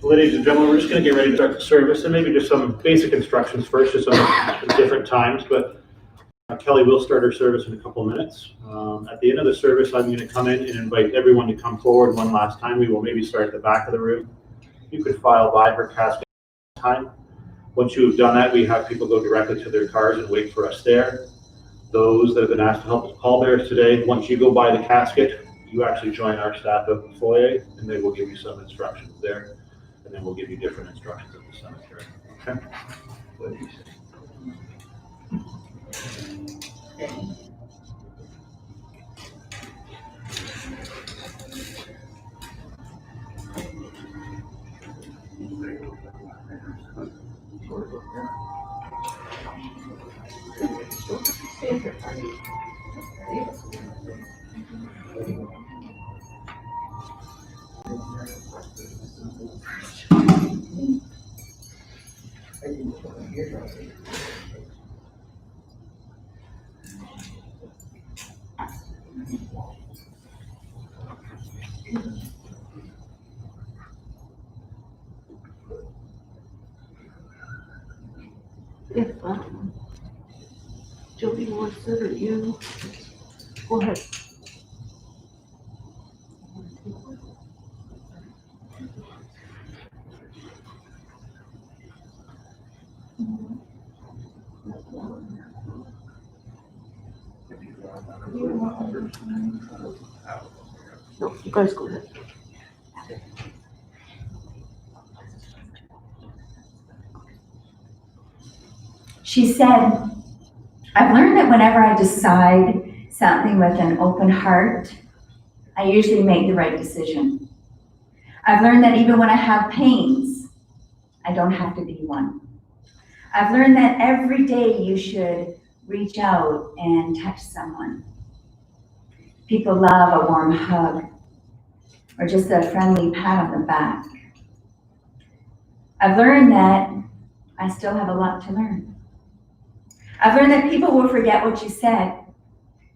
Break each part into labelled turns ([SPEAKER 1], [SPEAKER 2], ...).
[SPEAKER 1] Ladies and gentlemen, we're just going to get ready to start the service, and maybe just some basic instructions first, just some different times, but Kelly will start her service in a couple minutes. At the end of the service, I'm going to come in and invite everyone to come forward one last time. We will maybe start at the back of the room. You could file by her casket time. Once you've done that, we have people go directly to their cars and wait for us there. Those that have been asked to help with pallbearers today, once you go by the casket, you actually join our staff at the foyer, and they will give you some instructions there. And then we'll give you different instructions at the cemetery. Okay? What do you say?
[SPEAKER 2] If Jody wants it, or you, go ahead. No, you guys go ahead.
[SPEAKER 3] She said, I've learned that whenever I decide something with an open heart, I usually make the right decision. I've learned that even when I have pains, I don't have to be one. I've learned that every day you should reach out and touch someone. People love a warm hug or just a friendly pat on the back. I've learned that I still have a lot to learn. I've learned that people will forget what you said.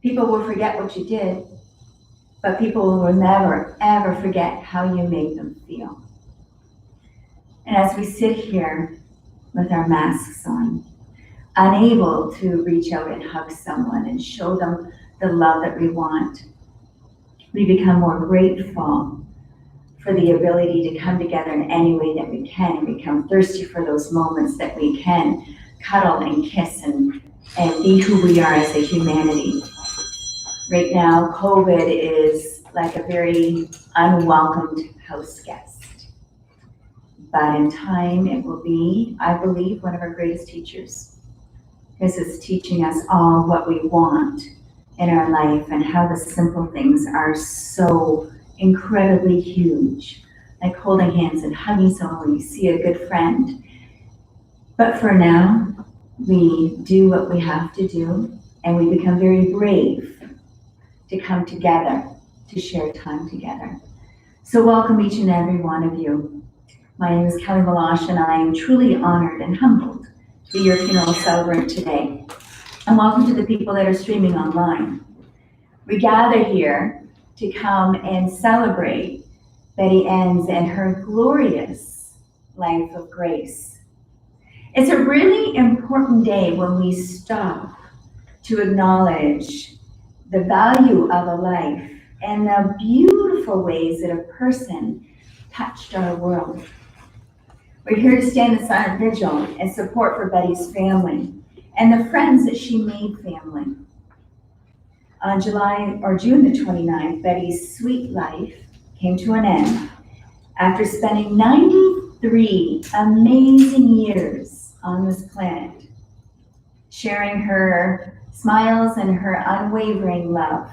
[SPEAKER 3] People will forget what you did, but people will never, ever forget how you made them feel. And as we sit here with our masks on, unable to reach out and hug someone and show them the love that we want, we become more grateful for the ability to come together in any way that we can and become thirsty for those moments that we can cuddle and kiss and be who we are as a humanity. Right now, COVID is like a very unwelcomed house guest. But in time, it will be, I believe, one of our greatest teachers. Because it's teaching us all what we want in our life and how the simple things are so incredibly huge. Like holding hands and hugging someone when you see a good friend. But for now, we do what we have to do, and we become very brave to come together, to share time together. So welcome each and every one of you. My name is Kelly Malash, and I am truly honored and humbled to be your funeral celebrant today. And welcome to the people that are streaming online. We gather here to come and celebrate Betty Enns and her glorious life of grace. It's a really important day when we stop to acknowledge the value of a life and the beautiful ways that a person touched our world. We're here to stand in silent vigil and support for Betty's family and the friends that she made family. On June the 29th, Betty's sweet life came to an end after spending 93 amazing years on this planet, sharing her smiles and her unwavering love.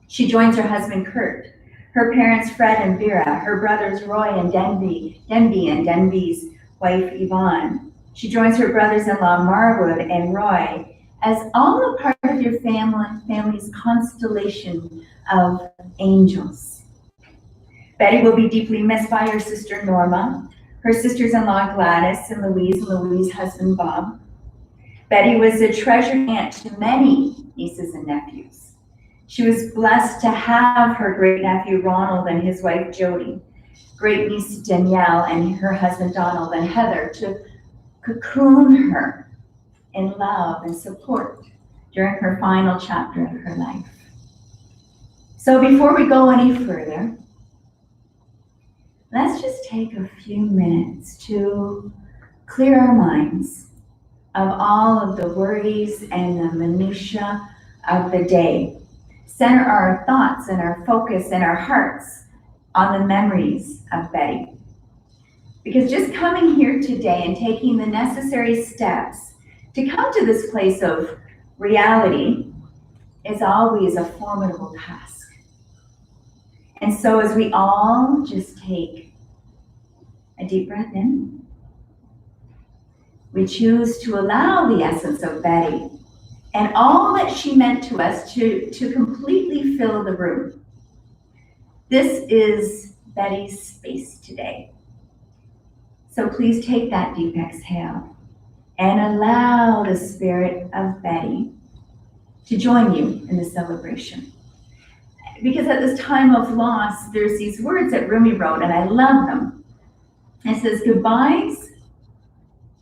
[SPEAKER 3] She joins her husband Kurt, her parents Fred and Vera, her brothers Roy and Denby, and Denby's wife Yvonne. She joins her brothers-in-law Marwood and Roy as all a part of your family's constellation of angels. Betty will be deeply missed by her sister Norma, her sisters-in-law Gladys and Louise's husband Bob. Betty was a treasured aunt to many nieces and nephews. She was blessed to have her great-nephew Ronald and his wife Jody, great-niece Danielle and her husband Donald and Heather to cocoon her in love and support during her final chapter of her life. So before we go any further, let's just take a few minutes to clear our minds of all of the worries and the minutiae of the day. Center our thoughts and our focus and our hearts on the memories of Betty. Because just coming here today and taking the necessary steps to come to this place of reality is always a formidable task. And so as we all just take a deep breath in, we choose to allow the essence of Betty and all that she meant to us to completely fill the room. This is Betty's space today. So please take that deep exhale and allow the spirit of Betty to join you in the celebration. Because at this time of loss, there's these words that Rumi wrote, and I love them. It says, goodbyes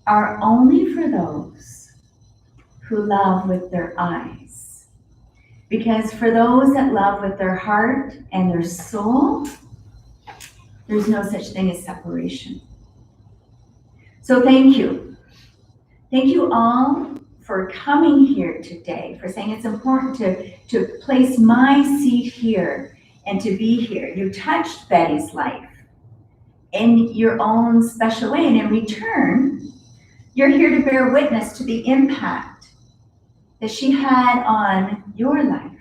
[SPEAKER 3] are only for those who love with their eyes. Because for those that love with their heart and their soul, there's no such thing as separation. So thank you. Thank you all for coming here today, for saying it's important to place my seat here and to be here. You touched Betty's life in your own special way, and in return, you're here to bear witness to the impact that she had on your life.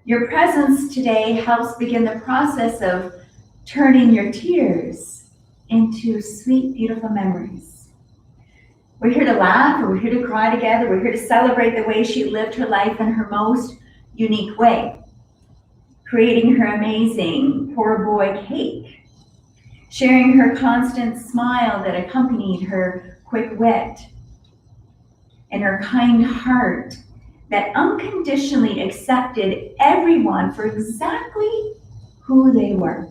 [SPEAKER 3] Your presence today helps begin the process of turning your tears into sweet, beautiful memories. We're here to laugh, or we're here to cry together. We're here to celebrate the way she lived her life in her most unique way, creating her amazing poor boy cake, sharing her constant smile that accompanied her quick wit, and her kind heart that unconditionally accepted everyone for exactly who they were.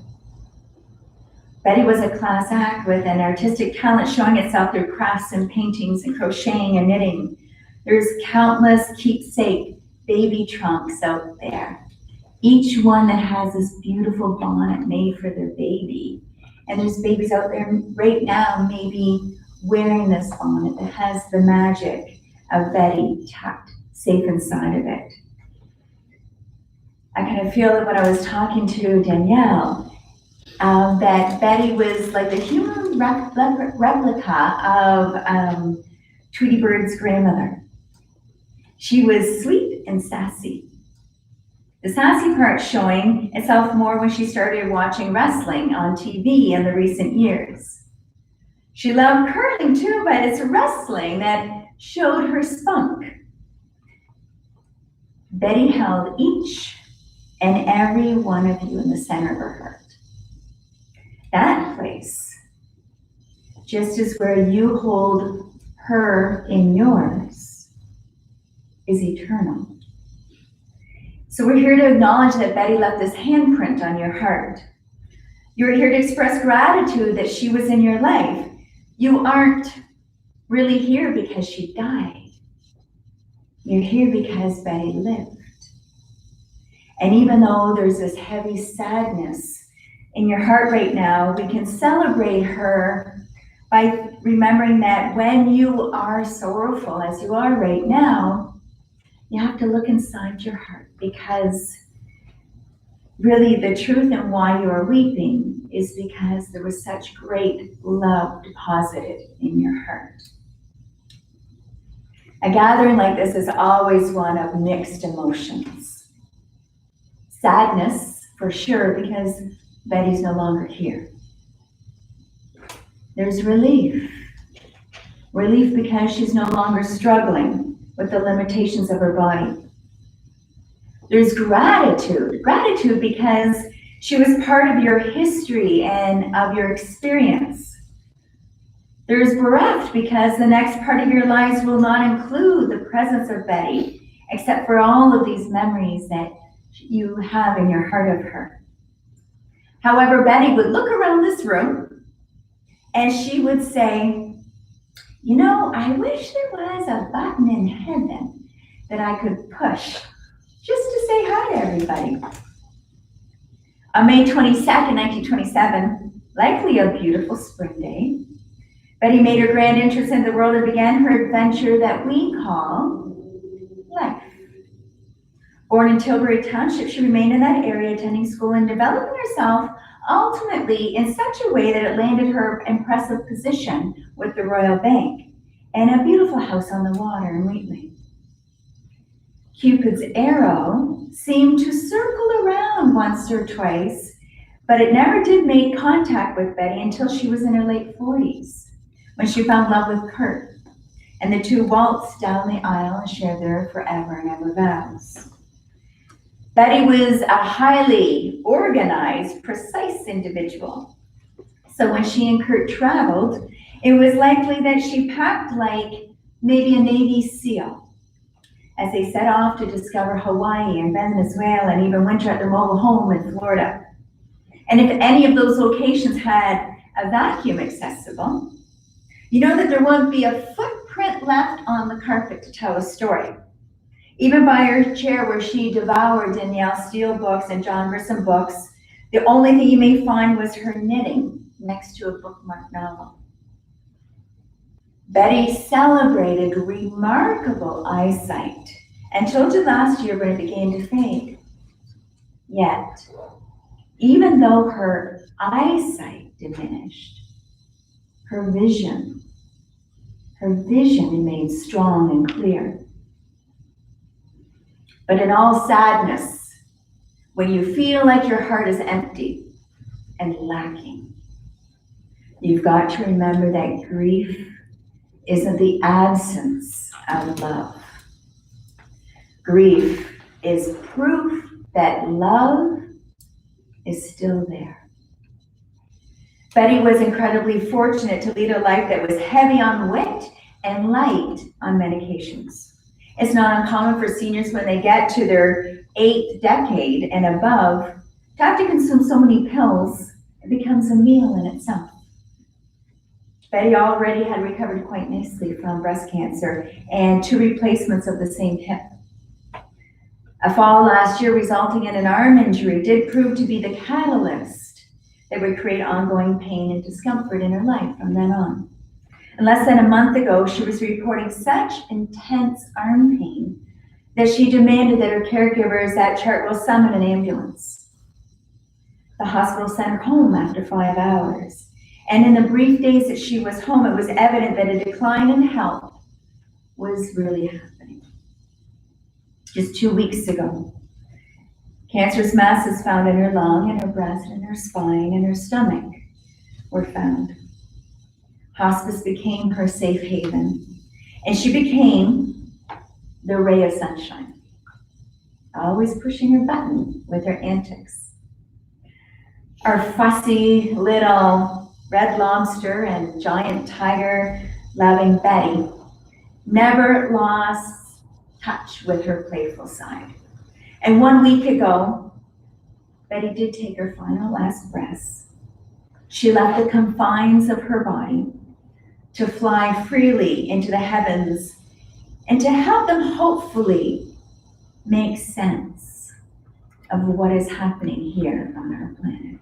[SPEAKER 3] Betty was a class act with an artistic talent showing itself through crafts and paintings and crocheting and knitting. There's countless keepsake baby trunks out there, each one that has this beautiful bonnet made for their baby. And there's babies out there right now maybe wearing this bonnet that has the magic of Betty tucked safe inside of it. I kind of feel that when I was talking to Danielle, that Betty was like the human replica of Tweety Bird's grandmother. She was sweet and sassy. The sassy part showing itself more when she started watching wrestling on TV in the recent years. She loved curling too, but it's wrestling that showed her spunk. Betty held each and every one of you in the center of her heart. That place, just as where you hold her in yours, is eternal. So we're here to acknowledge that Betty left this handprint on your heart. You're here to express gratitude that she was in your life. You aren't really here because she died. You're here because Betty lived. And even though there's this heavy sadness in your heart right now, we can celebrate her by remembering that when you are sorrowful, as you are right now, you have to look inside your heart, because really the truth and why you are weeping is because there was such great love deposited in your heart. A gathering like this is always one of mixed emotions. Sadness, for sure, because Betty's no longer here. There's relief. Relief because she's no longer struggling with the limitations of her body. There's gratitude. Gratitude because she was part of your history and of your experience. There's bereft because the next part of your lives will not include the presence of Betty, except for all of these memories that you have in your heart of her. However, Betty would look around this room and she would say, you know, I wish there was a button in heaven that I could push just to say hi to everybody. On May 22nd, 1927, likely a beautiful spring day, Betty made her grand entrance into the world and began her adventure that we call life. Born in Tilbury Township, she remained in that area attending school and developing herself ultimately in such a way that it landed her impressive position with the Royal Bank and a beautiful house on the water in Wheatley. Cupid's arrow seemed to circle around once or twice, but it never did make contact with Betty until she was in her late 40s, when she found love with Kurt, and the two waltzed down the aisle and shared their forever and ever vows. Betty was a highly organized, precise individual. So when she and Kurt traveled, it was likely that she packed like maybe a Navy SEAL as they set off to discover Hawaii and Venezuela and even winter at their mobile home in Florida. And if any of those locations had a vacuum accessible, you know that there wouldn't be a footprint left on the carpet to tell a story. Even by her chair where she devoured Danielle Steele books and John Grissom books, the only thing you may find was her knitting next to a bookmarked novel. Betty celebrated remarkable eyesight until to last year when it began to fade. Yet, even though her eyesight diminished, her vision remained strong and clear. But in all sadness, when you feel like your heart is empty and lacking, you've got to remember that grief isn't the absence of love. Grief is proof that love is still there. Betty was incredibly fortunate to lead a life that was heavy on wit and light on medications. It's not uncommon for seniors when they get to their 8th decade and above to have to consume so many pills, it becomes a meal in itself. Betty already had recovered quite nicely from breast cancer and 2 replacements of the same hip. A fall last year resulting in an arm injury did prove to be the catalyst that would create ongoing pain and discomfort in her life from then on. And less than a month ago, she was reporting such intense arm pain that she demanded that her caregivers at Chartwell summon an ambulance. The hospital sent her home after 5 hours. And in the brief days that she was home, it was evident that a decline in health was really happening. Just 2 weeks ago, cancerous masses found in her lung, in her breast, in her spine, and her stomach were found. Hospice became her safe haven, and she became the ray of sunshine, always pushing her button with her antics. Our fussy little red lobster and giant tiger loving Betty never lost touch with her playful side. And 1 week ago, Betty did take her final last breaths. She left the confines of her body to fly freely into the heavens and to help them hopefully make sense of what is happening here on our planet.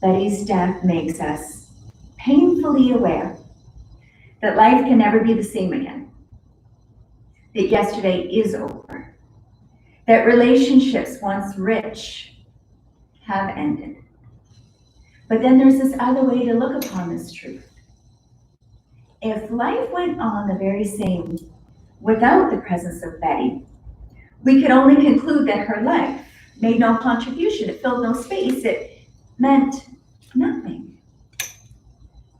[SPEAKER 3] Betty's death makes us painfully aware that life can never be the same again, that yesterday is over, that relationships once rich have ended. But then there's this other way to look upon this truth. If life went on the very same without the presence of Betty, we could only conclude that her life made no contribution, it filled no space, it meant nothing.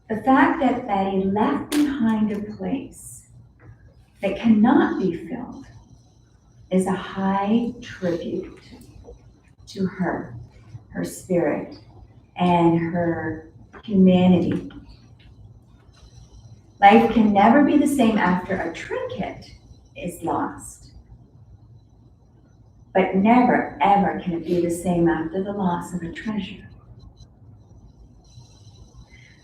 [SPEAKER 3] The fact that Betty left behind a place that cannot be filled is a high tribute to her spirit, and her humanity. Life can never be the same after a trinket is lost. But never, ever can it be the same after the loss of a treasure.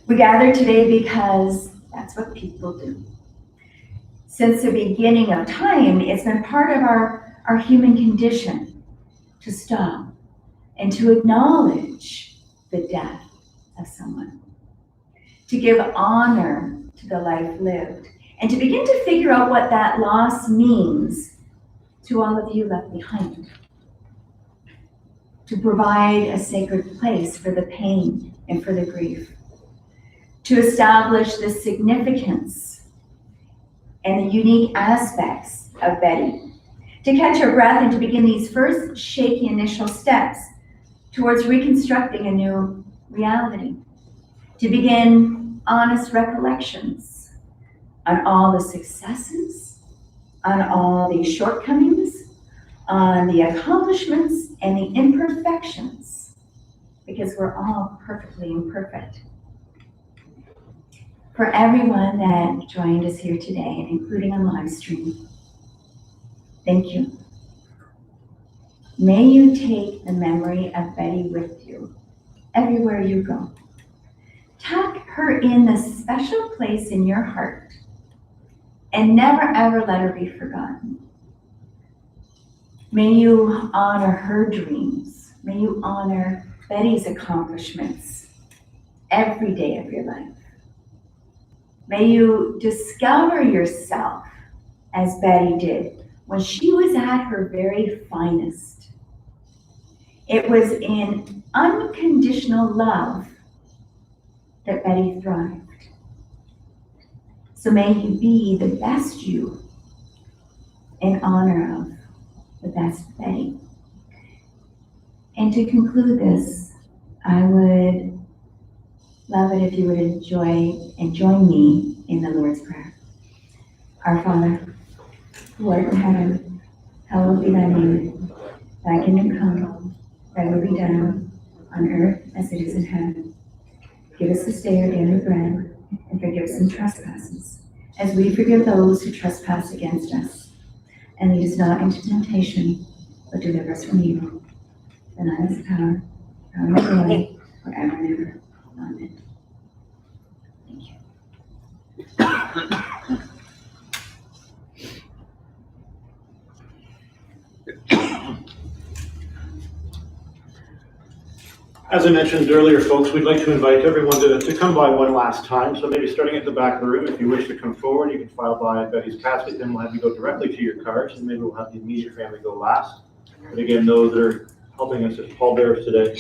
[SPEAKER 3] We gather today because that's what people do. Since the beginning of time, it's been part of our human condition to stop and to acknowledge the death of someone, to give honor to the life lived, and to begin to figure out what that loss means to all of you left behind, to provide a sacred place for the pain and for the grief, to establish the significance and the unique aspects of Betty, to catch her breath and to begin these first shaky initial steps towards reconstructing a new reality, to begin honest recollections on all the successes, on all the shortcomings, on the accomplishments and the imperfections, because we're all perfectly imperfect. For everyone that joined us here today, including on live stream, thank you. May you take the memory of Betty with you everywhere you go. Tuck her in the special place in your heart and never ever let her be forgotten. May you honor her dreams. May you honor Betty's accomplishments every day of your life. May you discover yourself as Betty did when she was at her very finest. It was in unconditional love that Betty thrived. So may you be the best you in honor of the best Betty. And to conclude this, I would love it if you would enjoy and join me in the Lord's Prayer. Our Father, who art in heaven, hallowed be thy name. Thy kingdom come, thy will be done on earth as it is in heaven. Give us this day our daily bread, and forgive us our trespasses, as we forgive those who trespass against us. And lead us not into temptation, but deliver us from evil. And thine is the power, and the glory, forever and ever. Amen. Thank you.
[SPEAKER 1] As I mentioned earlier, folks, we'd like to invite everyone to come by one last time. So maybe starting at the back of the room, if you wish to come forward, you can file by Betty's casket, then we'll have you go directly to your cars, and maybe we'll have the immediate family go last. But again, those that are helping us as pallbearers today,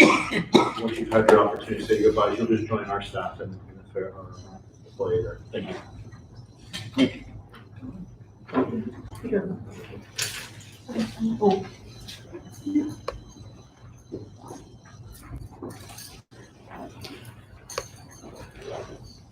[SPEAKER 1] once you've had your opportunity to say goodbye, you'll just join our staff in the fair display there. Thank you.